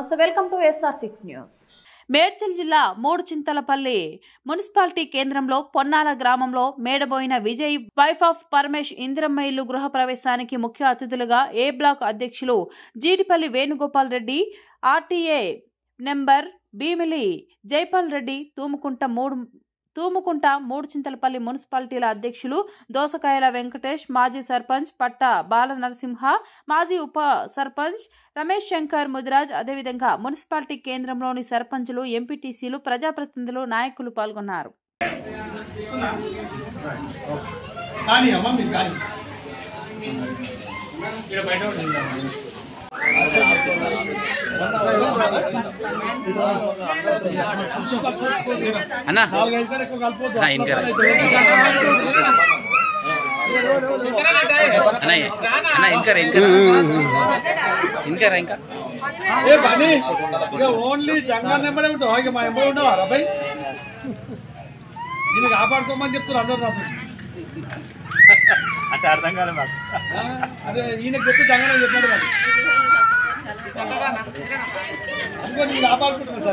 నమస్తే, welcome to SR6 news. Medchal జిల్లా Muduchintalapalli municipality కేంద్రంలో పొన్నాల గ్రామంలో మేడబోయిన విజయ్ వైఫ్ ఆఫ్ పరమేష్ ఇందిరమ్మ ఇల్లు గృహ ప్రవేశానికి ముఖ్య అతిథులుగా ఏ బ్లాక్ అధ్యక్షులు జీడిపల్లి వేణుగోపాల్ రెడ్డి, ఆర్టీఏ నెంబర్ భీమిలి జైపాల్ రెడ్డి, తూముకుంట మూడుచింతలపల్లి మున్సిపాలిటీల అధ్యక్షులు దోసకాయల వెంకటేష్, మాజీ సర్పంచ్ పట్ట బాల నరసింహ, మాజీ ఉప సర్పంచ్ రమేష్ శంకర్ ముదిరాజ్, అదేవిధంగా మున్సిపాలిటీ కేంద్రంలోని సర్పంచులు, ఎంపీటీసీలు, ప్రజాప్రతినిధులు, నాయకులు పాల్గొన్నారు. అన్నా ఇంకా ఓన్లీ జంగల్ నెంబర్ ఉంటావు, మా ఎంబడి ఉండవా రాబాయ్? నేను కాపాడుకోమని చెప్తున్నారు అందరు. అంటే అర్థం కాలే మాకు. అదే ఈయన చెప్పి జంగల్ చెప్పాడు మరి. కాపాడుకుంటున్నా